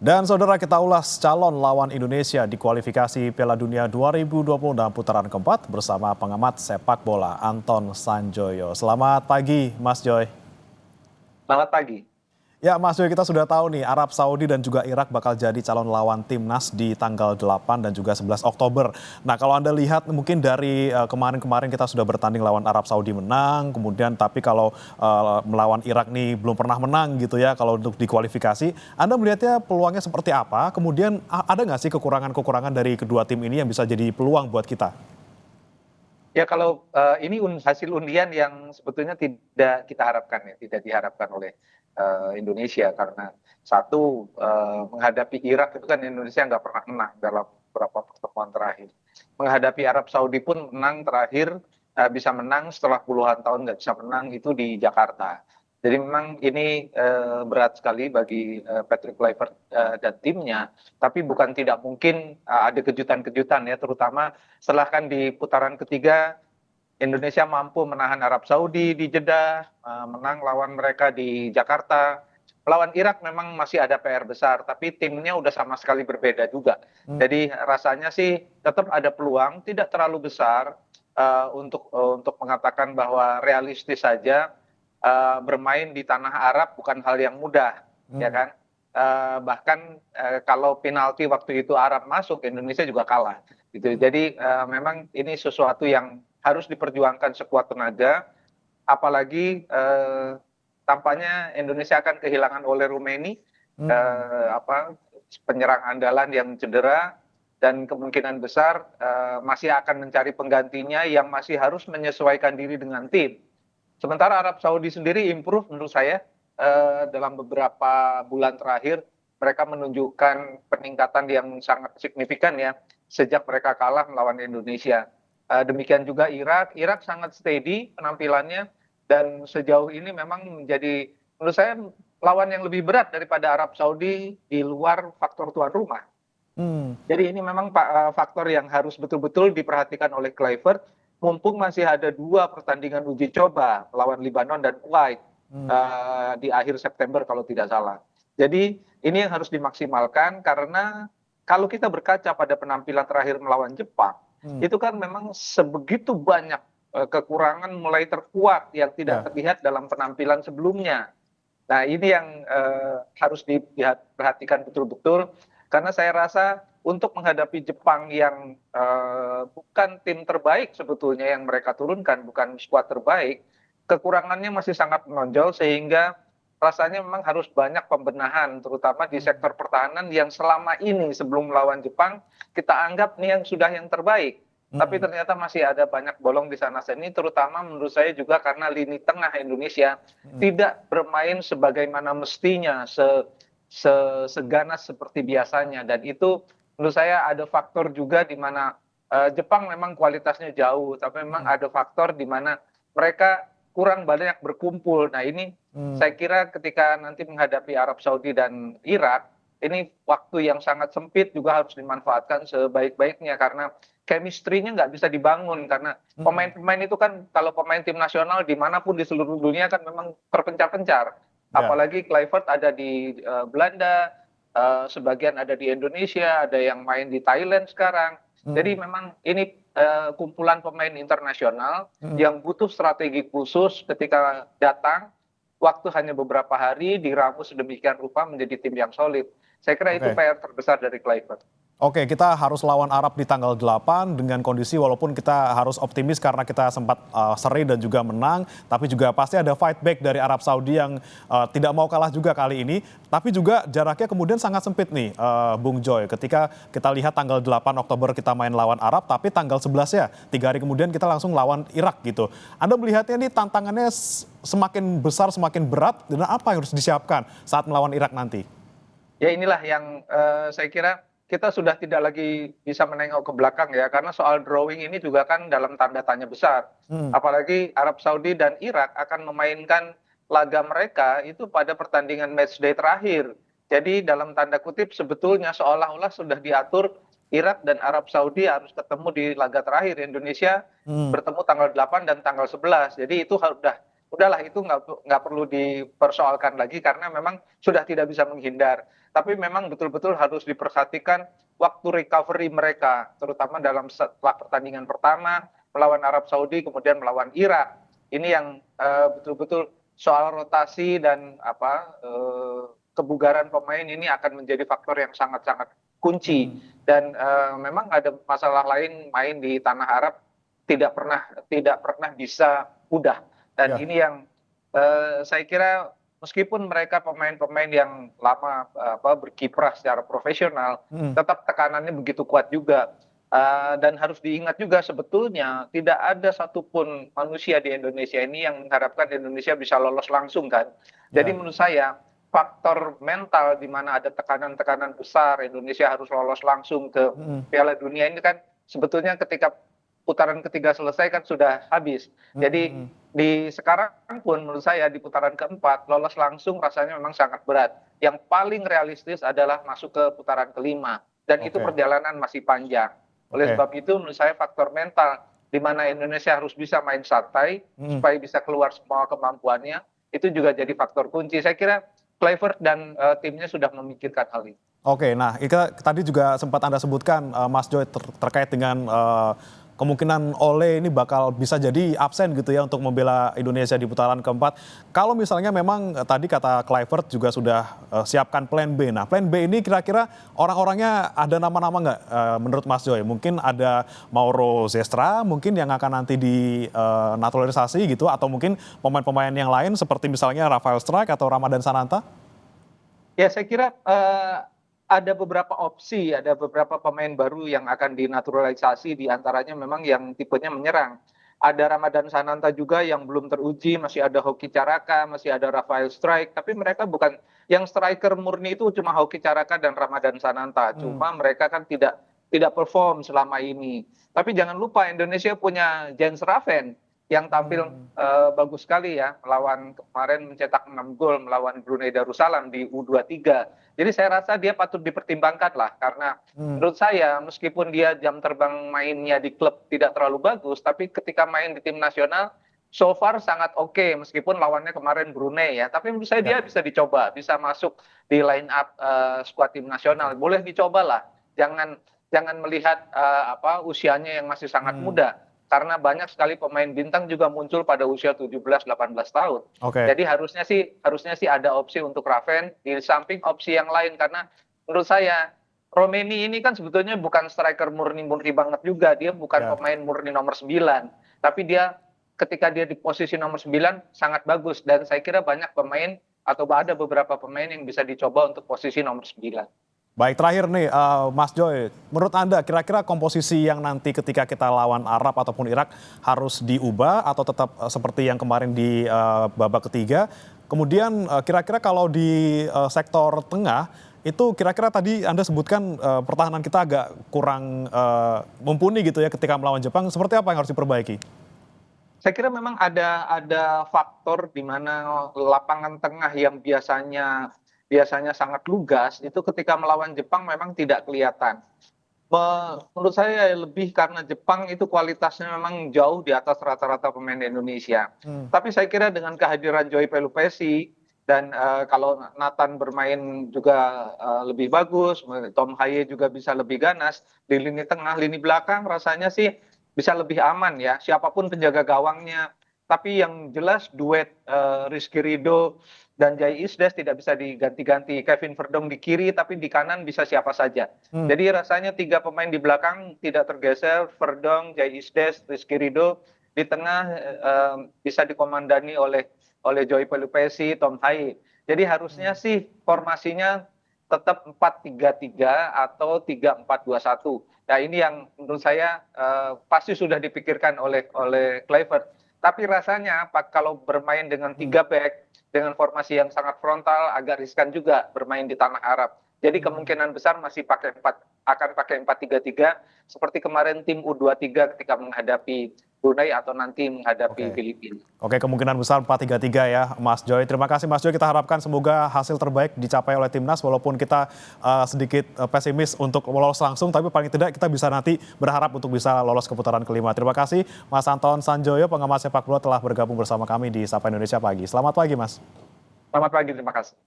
Dan saudara kita ulas calon lawan Indonesia di kualifikasi Piala Dunia 2026 putaran keempat bersama pengamat sepak bola Anton Sanjoyo. Selamat pagi Mas Joy. Selamat pagi. Ya Mas Joy, kita sudah tahu nih Arab Saudi dan juga Irak bakal jadi calon lawan timnas di tanggal 8 dan juga 11 Oktober. Nah kalau Anda lihat mungkin dari kemarin-kemarin kita sudah bertanding lawan Arab Saudi menang, kemudian tapi kalau melawan Irak nih belum pernah menang gitu ya kalau untuk di kualifikasi. Anda melihatnya peluangnya seperti apa? Kemudian ada nggak sih kekurangan-kekurangan dari kedua tim ini yang bisa jadi peluang buat kita? Ya kalau ini hasil undian yang sebetulnya tidak kita harapkan ya, tidak diharapkan oleh Indonesia karena satu menghadapi Irak itu kan Indonesia nggak pernah menang dalam beberapa pertemuan terakhir. Menghadapi Arab Saudi pun menang terakhir bisa menang setelah puluhan tahun nggak bisa menang itu di Jakarta. Jadi memang ini berat sekali bagi Patrick Kluivert dan timnya, tapi bukan tidak mungkin ada kejutan-kejutan ya, terutama setelah kan di putaran ketiga Indonesia mampu menahan Arab Saudi di Jeddah, menang lawan mereka di Jakarta. Lawan Irak memang masih ada PR besar, tapi timnya udah sama sekali berbeda juga. Jadi rasanya sih tetap ada peluang, tidak terlalu besar untuk mengatakan bahwa realistis saja bermain di tanah Arab bukan hal yang mudah, ya Hmm. kan? Bahkan kalau penalti waktu itu Arab masuk, Indonesia juga kalah. Gitu. Jadi memang ini sesuatu yang harus diperjuangkan sekuat tenaga, apalagi tampaknya Indonesia akan kehilangan oleh Rumeni Hmm. penyerang andalan yang cedera dan kemungkinan besar masih akan mencari penggantinya yang masih harus menyesuaikan diri dengan tim. Sementara Arab Saudi sendiri improve menurut saya dalam beberapa bulan terakhir mereka menunjukkan peningkatan yang sangat signifikan ya sejak mereka kalah melawan Indonesia. Demikian juga Irak, Irak sangat steady penampilannya dan sejauh ini memang menjadi menurut saya lawan yang lebih berat daripada Arab Saudi di luar faktor tuan rumah. Hmm. Jadi ini memang faktor yang harus betul-betul diperhatikan oleh Kluivert, mumpung masih ada 2 pertandingan uji coba melawan Libanon dan Kuwait Hmm. di akhir September kalau tidak salah. Jadi ini yang harus dimaksimalkan karena kalau kita berkaca pada penampilan terakhir melawan Jepang, Hmm. itu kan memang sebegitu banyak kekurangan mulai terkuat yang tidak Ya. terlihat dalam penampilan sebelumnya. Nah, ini yang harus diperhatikan betul-betul karena saya rasa untuk menghadapi Jepang yang bukan tim terbaik sebetulnya yang mereka turunkan, bukan skuad terbaik, kekurangannya masih sangat menonjol sehingga rasanya memang harus banyak pembenahan terutama di Hmm. sektor pertahanan yang selama ini sebelum melawan Jepang kita anggap nih yang sudah yang terbaik. Tapi Hmm. ternyata masih ada banyak bolong di sana sini, terutama menurut saya juga karena lini tengah Indonesia Hmm. tidak bermain sebagaimana mestinya, seganas seperti biasanya. Dan itu menurut saya ada faktor juga di mana Jepang memang kualitasnya jauh, tapi memang Hmm. ada faktor di mana mereka kurang banyak berkumpul. Nah ini Hmm. saya kira ketika nanti menghadapi Arab Saudi dan Irak, ini waktu yang sangat sempit juga harus dimanfaatkan sebaik-baiknya karena chemistry-nya nggak bisa dibangun karena Hmm. pemain-pemain itu kan kalau pemain tim nasional dimanapun di seluruh dunia kan memang terpencar-pencar. Ya. Apalagi Kluivert ada di Belanda, sebagian ada di Indonesia, ada yang main di Thailand sekarang. Jadi Hmm. memang ini kumpulan pemain internasional Hmm. yang butuh strategi khusus ketika datang, waktu hanya beberapa hari diramu sedemikian rupa menjadi tim yang solid. Saya kira itu Oke. PR terbesar dari Kluivert. Oke, kita harus lawan Arab di tanggal 8 dengan kondisi walaupun kita harus optimis karena kita sempat seri dan juga menang, tapi juga pasti ada fight back dari Arab Saudi yang tidak mau kalah juga kali ini. Tapi juga jaraknya kemudian sangat sempit nih, Bung Joy. Ketika kita lihat tanggal 8 Oktober kita main lawan Arab, tapi tanggal 11 ya, 3 hari kemudian kita langsung lawan Irak gitu. Anda melihatnya nih tantangannya semakin besar, semakin berat, dan apa yang harus disiapkan saat melawan Irak nanti? Ya inilah yang saya kira kita sudah tidak lagi bisa menengok ke belakang ya, karena soal drawing ini juga kan dalam tanda tanya besar. Hmm. Apalagi Arab Saudi dan Irak akan memainkan laga mereka itu pada pertandingan matchday terakhir. Jadi dalam tanda kutip sebetulnya seolah-olah sudah diatur Irak dan Arab Saudi harus ketemu di laga terakhir. Indonesia Hmm. bertemu tanggal 8 dan tanggal 11. Jadi itu udahlah itu nggak perlu dipersoalkan lagi karena memang sudah tidak bisa menghindar. Tapi memang betul-betul harus diperhatikan waktu recovery mereka, terutama setelah pertandingan pertama melawan Arab Saudi, kemudian melawan Irak. Ini yang betul-betul soal rotasi dan kebugaran pemain ini akan menjadi faktor yang sangat-sangat kunci. Dan memang ada masalah lain, main di tanah Arab tidak pernah bisa mudah. Dan Ya. ini yang saya kira meskipun mereka pemain-pemain yang lama berkiprah secara profesional, Mm. tetap tekanannya begitu kuat juga. Dan harus diingat juga sebetulnya tidak ada satupun manusia di Indonesia ini yang mengharapkan Indonesia bisa lolos langsung kan. Jadi Ya. menurut saya faktor mental di mana ada tekanan-tekanan besar Indonesia harus lolos langsung ke Mm. Piala Dunia ini kan sebetulnya ketika putaran ketiga selesai kan sudah habis. Jadi Mm. di sekarang pun menurut saya di putaran keempat lolos langsung rasanya memang sangat berat. Yang paling realistis adalah masuk ke putaran kelima dan itu Oke. perjalanan masih panjang. Oleh Oke. sebab itu menurut saya faktor mental di mana Indonesia harus bisa main santai Mm. supaya bisa keluar semua kemampuannya itu juga jadi faktor kunci. Saya kira Kluivert dan timnya sudah memikirkan hal ini. Oke, nah kita tadi juga sempat Anda sebutkan Mas Joy terkait dengan kemungkinan Ole ini bakal bisa jadi absen gitu ya untuk membela Indonesia di putaran keempat. Kalau misalnya memang tadi kata Kluivert juga sudah siapkan plan B. Nah plan B ini kira-kira orang-orangnya ada nama-nama nggak menurut Mas Joy? Mungkin ada Mauro Zestra mungkin yang akan nanti dinaturalisasi gitu, atau mungkin pemain-pemain yang lain seperti misalnya Rafael Strijk atau Ramadan Sananta? Ya saya kira ada beberapa opsi, ada beberapa pemain baru yang akan dinaturalisasi, di antaranya memang yang tipenya menyerang. Ada Ramadan Sananta juga yang belum teruji, masih ada Hoki Caraka, masih ada Rafael Strijk, tapi mereka bukan yang striker murni, itu cuma Hoki Caraka dan Ramadan Sananta. Cuma mereka kan tidak perform selama ini. Tapi jangan lupa Indonesia punya Jens Raven yang tampil bagus sekali ya, melawan kemarin mencetak 6 gol melawan Brunei Darussalam di U23. Jadi saya rasa dia patut dipertimbangkan lah, karena menurut saya meskipun dia jam terbang mainnya di klub tidak terlalu bagus, tapi ketika main di tim nasional so far sangat oke, meskipun lawannya kemarin Brunei ya. Tapi menurut saya dia Ya. bisa dicoba, bisa masuk di line up skuad tim nasional. Boleh dicoba lah, jangan melihat usianya yang masih sangat muda. Karena banyak sekali pemain bintang juga muncul pada usia 17-18 tahun. Oke. Jadi harusnya sih ada opsi untuk Raven di samping opsi yang lain, karena menurut saya Romeni ini kan sebetulnya bukan striker murni banget juga, dia bukan Ya. pemain murni nomor 9, tapi dia ketika dia di posisi nomor 9 sangat bagus, dan saya kira banyak pemain atau ada beberapa pemain yang bisa dicoba untuk posisi nomor 9. Baik, terakhir nih Mas Joy, menurut Anda kira-kira komposisi yang nanti ketika kita lawan Arab ataupun Irak harus diubah atau tetap seperti yang kemarin di babak ketiga? Kemudian kira-kira kalau di sektor tengah itu kira-kira tadi Anda sebutkan pertahanan kita agak kurang mumpuni gitu ya ketika melawan Jepang. Seperti apa yang harus diperbaiki? Saya kira memang ada faktor di mana lapangan tengah yang biasanya sangat lugas itu ketika melawan Jepang memang tidak kelihatan. Menurut saya lebih karena Jepang itu kualitasnya memang jauh di atas rata-rata pemain Indonesia. Tapi saya kira dengan kehadiran Joy Pelupesi dan kalau Nathan bermain juga lebih bagus, Tom Haye juga bisa lebih ganas di lini tengah, lini belakang rasanya sih bisa lebih aman ya, siapapun penjaga gawangnya. Tapi yang jelas duet Rizky Ridho dan Jai Isdes tidak bisa diganti-ganti. Kevin Verdong di kiri, tapi di kanan bisa siapa saja. Jadi rasanya 3 pemain di belakang tidak tergeser, Verdong, Jai Isdes, Rizky Ridho. Di tengah bisa dikomandani oleh Joy Pelupesi, Tom Haye. Jadi harusnya sih formasinya tetap 4-3-3 atau 3-4-2-1. Nah ini yang menurut saya pasti sudah dipikirkan oleh Kluivert. Tapi rasanya kalau bermain dengan 3 back, dengan formasi yang sangat frontal, agak riskan juga bermain di tanah Arab. Jadi kemungkinan besar masih akan pakai 4-3-3 seperti kemarin tim U23 ketika menghadapi Brunei atau nanti menghadapi Filipina. Oke, kemungkinan besar 4-3-3 ya Mas Joy. Terima kasih Mas Joy, kita harapkan semoga hasil terbaik dicapai oleh timnas walaupun kita sedikit pesimis untuk lolos langsung, tapi paling tidak kita bisa nanti berharap untuk bisa lolos ke putaran kelima. Terima kasih Mas Anton Sanjoyo, pengamat sepak bola telah bergabung bersama kami di Sapa Indonesia Pagi. Selamat pagi Mas. Selamat pagi, terima kasih.